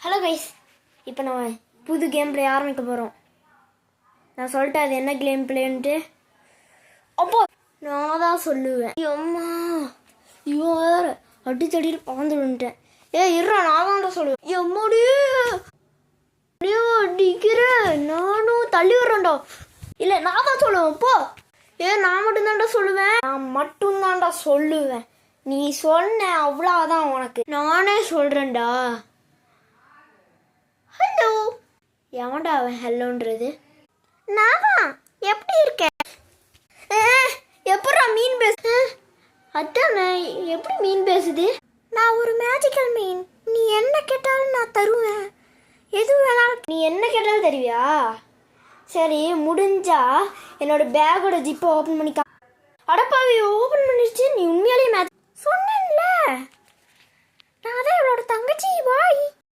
Hello guys, இப்போ நம்ம புது கேம் பிளே ஆரம்பிக்க போகிறோம். நான் சொல்லிட்டேன் அது என்ன கேம் பிளேன்ட்டு. அப்போ நான் தான் சொல்லுவேன். அம்மா இவன் வேற அடித்தடிட்டு பாந்துட்டேன். இருறா, நான் தான் சொல்லுவேன். எம்மாடியே அடிக்கிறேன், நானும் தள்ளி விடுறேன்டா. இல்லை, நான் தான் சொல்லுவேன். போ. நான் மட்டும்தான்டா சொல்லுவேன். நான் மட்டும்தான்டா சொல்லுவேன். நீ சொன்ன அவ்வளோதான் உனக்கு. நானே சொல்கிறேன்டா. ஹலோ. எவன்டா அவன் ஹலோன்றது? நான் தான். எப்படி இருக்க? எப்படா மீன் பேசு? அதானே, எப்படி மீன் பேசுது? நான் ஒரு மேஜிக்கல் மீன். நீ என்ன கேட்டாலும் நான் தருவேன். எது வேணாலும். நீ என்ன கேட்டாலும் தருவியா? சரி, முடிஞ்சா என்னோட பேக்கோட ஜிப்பை ஓப்பன் பண்ணிக்கா. அடப்பாவி, ஓப்பன் பண்ணிடுச்சு. நீ உண்மையாலேயே மேட்ச் சொன்னேன்ல. நான் தான் இவளோட தங்கச்சி. பாய்.